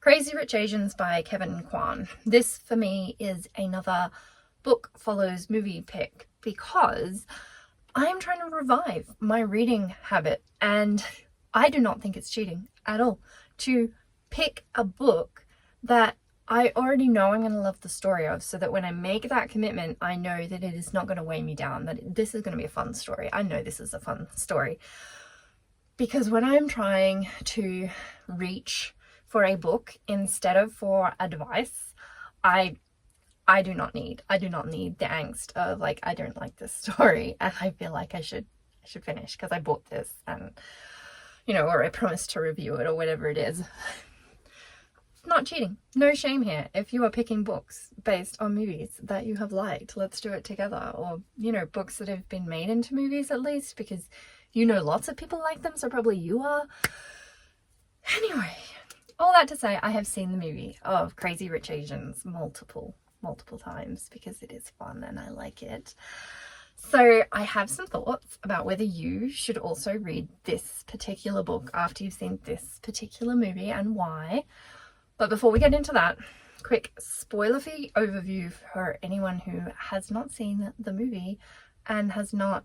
Crazy Rich Asians by Kevin Kwan. This for me is another book follows movie pick because I'm trying to revive my reading habit, and I do not think it's cheating at all to pick a book that I already know I'm going to love the story of, so that when I make that commitment, I know that it is not going to weigh me down, that this is going to be a fun story. I know this is a fun story. Because when I'm trying to reach for a book instead of for advice, I do not need the angst of like, I don't like this story and I feel like I should finish because I bought this, and or I promised to review it or whatever it is. Not cheating. No shame here. If you are picking books based on movies that you have liked, let's do it together. Or, books that have been made into movies at least, because lots of people like them, so probably you are. Anyway, all that to say, I have seen the movie of Crazy Rich Asians multiple times because it is fun and I like it. So I have some thoughts about whether you should also read this particular book after you've seen this particular movie and why. But before we get into that, quick spoiler-free overview for anyone who has not seen the movie and has not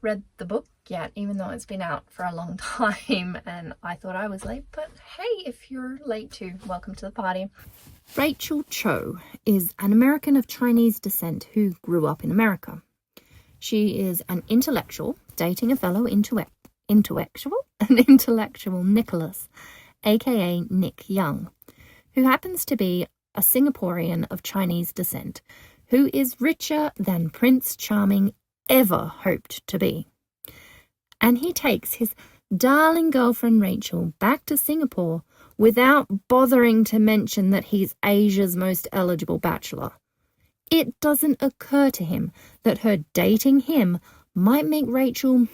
read the book yet, even though it's been out for a long time and I thought I was late, but hey, if you're late too, welcome to the party. Rachel Cho is an American of Chinese descent who grew up in America. She is an intellectual dating a fellow intellectual Nicholas, aka Nick Young, who happens to be a Singaporean of Chinese descent who is richer than Prince Charming ever hoped to be. And he takes his darling girlfriend Rachel back to Singapore without bothering to mention that he's Asia's most eligible bachelor. It doesn't occur to him that her dating him might make Rachel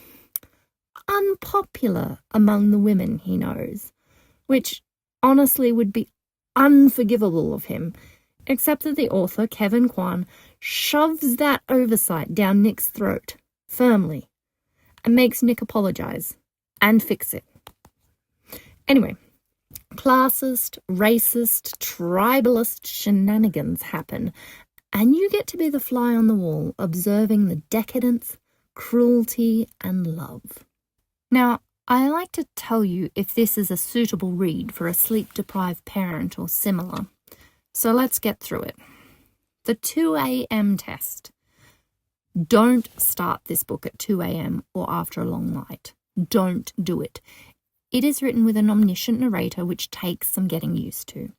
unpopular among the women he knows, which honestly would be unforgivable of him, except that the author, Kevin Kwan, shoves that oversight down Nick's throat firmly and makes Nick apologize and fix it. Anyway, classist, racist, tribalist shenanigans happen, and you get to be the fly on the wall observing the decadence, cruelty, and love. Now, I like to tell you if this is a suitable read for a sleep-deprived parent or similar. So let's get through it. The 2 a.m. test. Don't start this book at 2 a.m. or after a long night. Don't do it. It is written with an omniscient narrator, which takes some getting used to.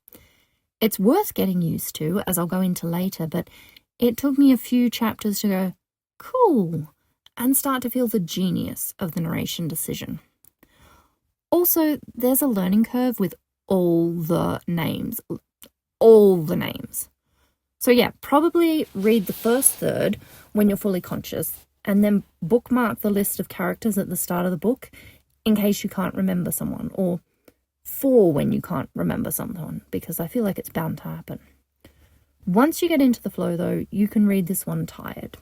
It's worth getting used to, as I'll go into later, but it took me a few chapters to go, cool, and start to feel the genius of the narration decision. Also, there's a learning curve with all the names. So yeah, probably read the first third when you're fully conscious, and then bookmark the list of characters at the start of the book in case you can't remember someone, or for when you can't remember someone, because I feel like it's bound to happen. Once you get into the flow, though, you can read this one tired.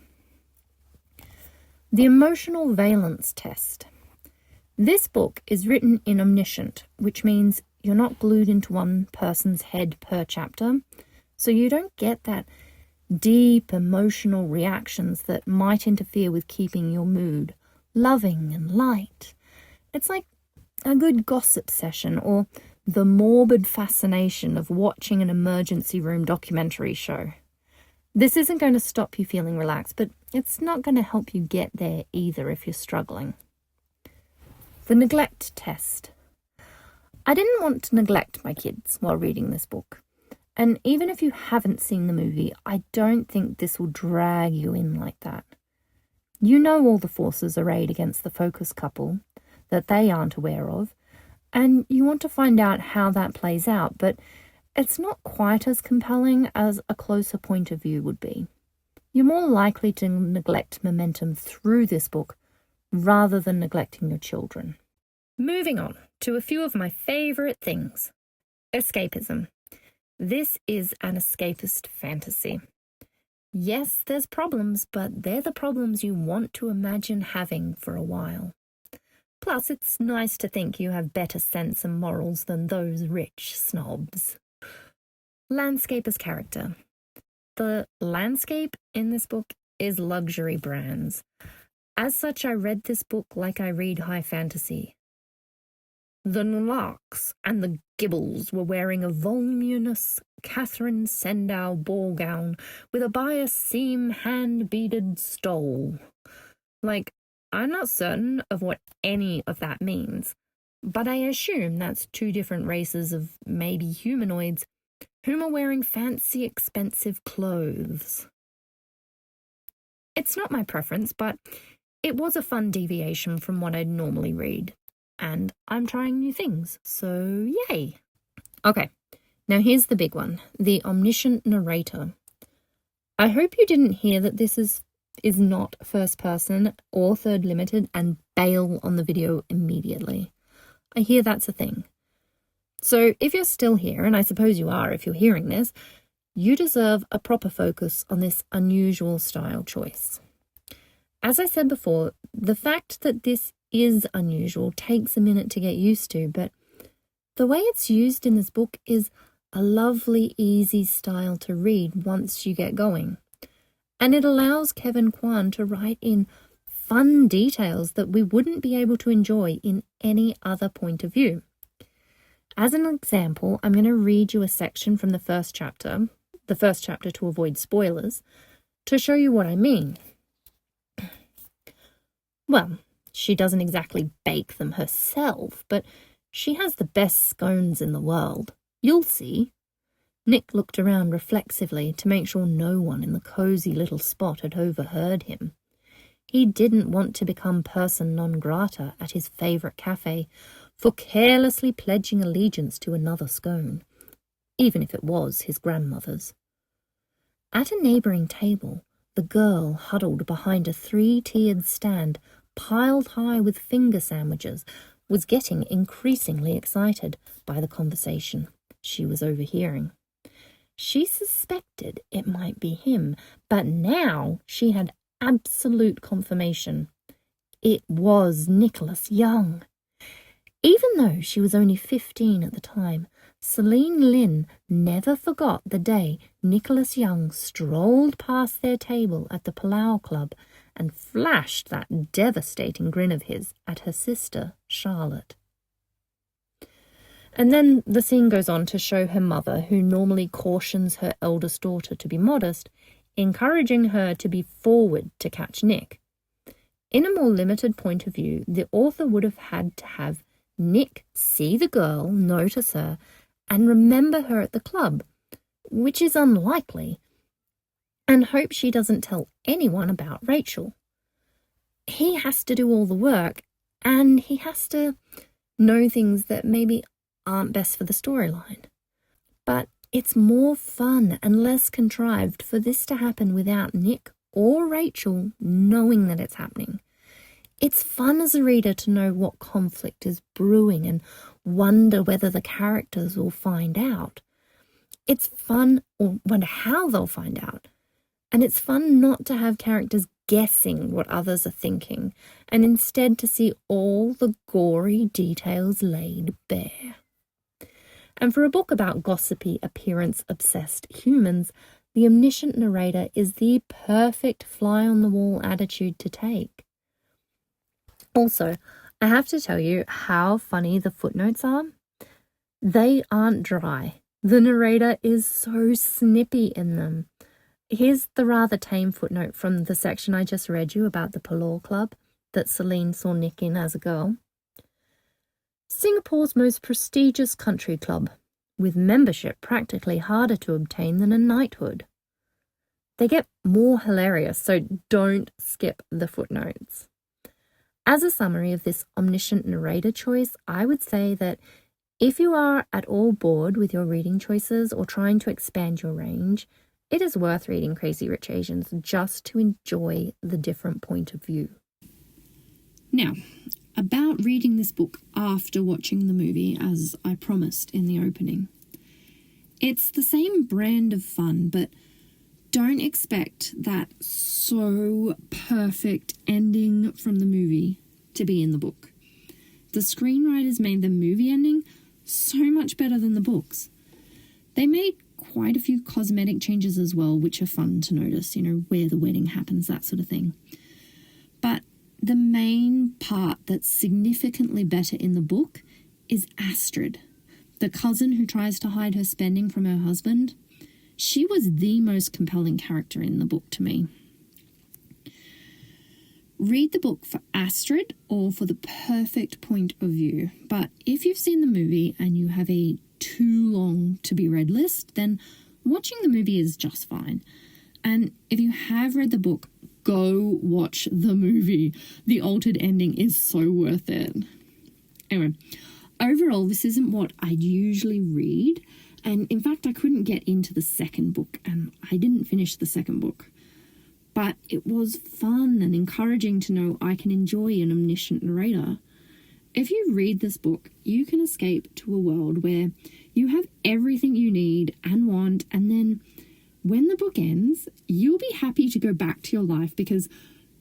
The emotional valence test. This book is written in omniscient, which means you're not glued into one person's head per chapter, so you don't get that deep emotional reactions that might interfere with keeping your mood loving and light. It's like a good gossip session or the morbid fascination of watching an emergency room documentary show. This isn't going to stop you feeling relaxed, but it's not going to help you get there either if you're struggling. The neglect test. I didn't want to neglect my kids while reading this book. And even if you haven't seen the movie, I don't think this will drag you in like that. You know all the forces arrayed against the focus couple that they aren't aware of, and you want to find out how that plays out, but it's not quite as compelling as a closer point of view would be. You're more likely to neglect momentum through this book rather than neglecting your children. Moving on to a few of my favourite things. Escapism. This is an escapist fantasy. Yes, there's problems, but they're the problems you want to imagine having for a while. Plus, it's nice to think you have better sense and morals than those rich snobs. Landscape as character. The landscape in this book is luxury brands. As such, I read this book like I read high fantasy. The Larks and the Gibbles were wearing a voluminous Catherine Sandow ball gown with a bias seam hand-beaded stole. Like, I'm not certain of what any of that means, but I assume that's two different races of maybe humanoids whom are wearing fancy, expensive clothes. It's not my preference, but it was a fun deviation from what I'd normally read, and I'm trying new things, so yay! Okay, now here's the big one, the Omniscient Narrator. I hope you didn't hear that this is not first person or third limited and bail on the video immediately. I hear that's a thing. So if you're still here, and I suppose you are if you're hearing this, you deserve a proper focus on this unusual style choice. As I said before, the fact that this is unusual takes a minute to get used to, but the way it's used in this book is a lovely, easy style to read once you get going. And it allows Kevin Kwan to write in fun details that we wouldn't be able to enjoy in any other point of view. As an example, I'm going to read you a section from the first chapter to avoid spoilers, to show you what I mean. Well, she doesn't exactly bake them herself, but she has the best scones in the world. You'll see. Nick looked around reflexively to make sure no one in the cosy little spot had overheard him. He didn't want to become person non grata at his favourite cafe for carelessly pledging allegiance to another scone, even if it was his grandmother's. At a neighbouring table, the girl huddled behind a 3-tiered stand piled high with finger sandwiches was getting increasingly excited by the conversation she was overhearing. She suspected it might be him, but now she had absolute confirmation. It was Nicholas Young. Even though she was only 15 at the time, Celine Lynn never forgot the day Nicholas Young strolled past their table at the Palau Club and flashed that devastating grin of his at her sister, Charlotte. And then the scene goes on to show her mother, who normally cautions her eldest daughter to be modest, encouraging her to be forward to catch Nick. In a more limited point of view, the author would have had to have Nick see the girl, notice her, and remember her at the club, which is unlikely, and hope she doesn't tell anyone about Rachel. He has to do all the work, and he has to know things that maybe aren't best for the storyline. But it's more fun and less contrived for this to happen without Nick or Rachel knowing that it's happening. It's fun as a reader to know what conflict is brewing and wonder whether the characters will find out. It's fun or wonder how they'll find out. And it's fun not to have characters guessing what others are thinking, and instead to see all the gory details laid bare. And for a book about gossipy, appearance-obsessed humans, the Omniscient Narrator is the perfect fly-on-the-wall attitude to take. Also, I have to tell you how funny the footnotes are. They aren't dry. The narrator is so snippy in them. Here's the rather tame footnote from the section I just read you about the Palau Club that Celine saw Nick in as a girl. Singapore's most prestigious country club, with membership practically harder to obtain than a knighthood. They get more hilarious, so don't skip the footnotes. As a summary of this Omniscient Narrator choice, I would say that if you are at all bored with your reading choices or trying to expand your range, it is worth reading Crazy Rich Asians just to enjoy the different point of view. Now, about reading this book after watching the movie, as I promised in the opening. It's the same brand of fun, but don't expect that so perfect ending from the movie to be in the book. the screenwriters made the movie ending so much better than the books. They made quite a few cosmetic changes as well, which are fun to notice, where the wedding happens, that sort of thing. But the main part that's significantly better in the book is Astrid, the cousin who tries to hide her spending from her husband. She was the most compelling character in the book to me. Read the book for Astrid or for the perfect point of view. But if you've seen the movie and you have a too long to be read list, then watching the movie is just fine. And if you have read the book, go watch the movie. The altered ending is so worth it. Anyway, overall, this isn't what I'd usually read. And in fact, I couldn't get into the second book, and I didn't finish the second book. But it was fun and encouraging to know I can enjoy an omniscient narrator. If you read this book, you can escape to a world where you have everything you need and want, and then when the book ends, you'll be happy to go back to your life because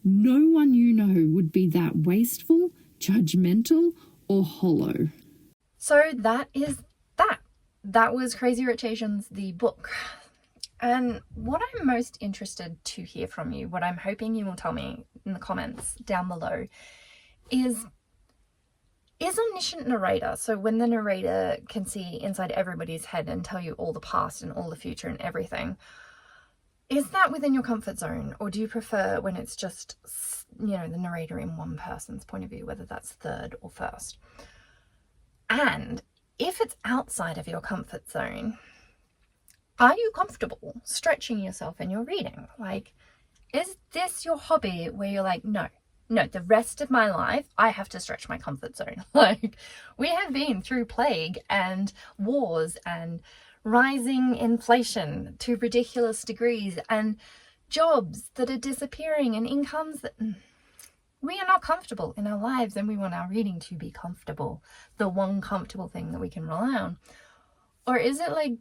no one you know would be that wasteful, judgmental, or hollow. So that is that. That was Crazy Rich Asians, the book. And what I'm most interested to hear from you, what I'm hoping you will tell me in the comments down below, is omniscient narrator, so when the narrator can see inside everybody's head and tell you all the past and all the future and everything, is that within your comfort zone? Or do you prefer when it's just, the narrator in one person's point of view, whether that's third or first? And if it's outside of your comfort zone, are you comfortable stretching yourself in your reading? Like, is this your hobby where you're like, no, the rest of my life, I have to stretch my comfort zone. Like, we have been through plague and wars and rising inflation to ridiculous degrees and jobs that are disappearing and incomes that we are not comfortable in our lives, and we want our reading to be comfortable, the one comfortable thing that we can rely on. Or is it like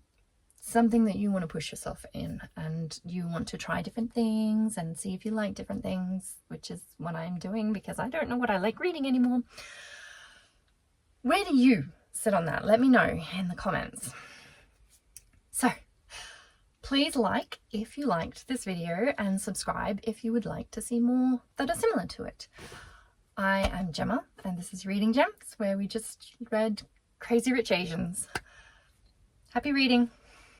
something that you want to push yourself in and you want to try different things and see if you like different things, which is what I'm doing because I don't know what I like reading anymore. Where do you sit on that? Let me know in the comments. So please like if you liked this video and subscribe if you would like to see more that are similar to it. I am Gemma and this is Reading Gems, where we just read Crazy Rich Asians. Happy reading.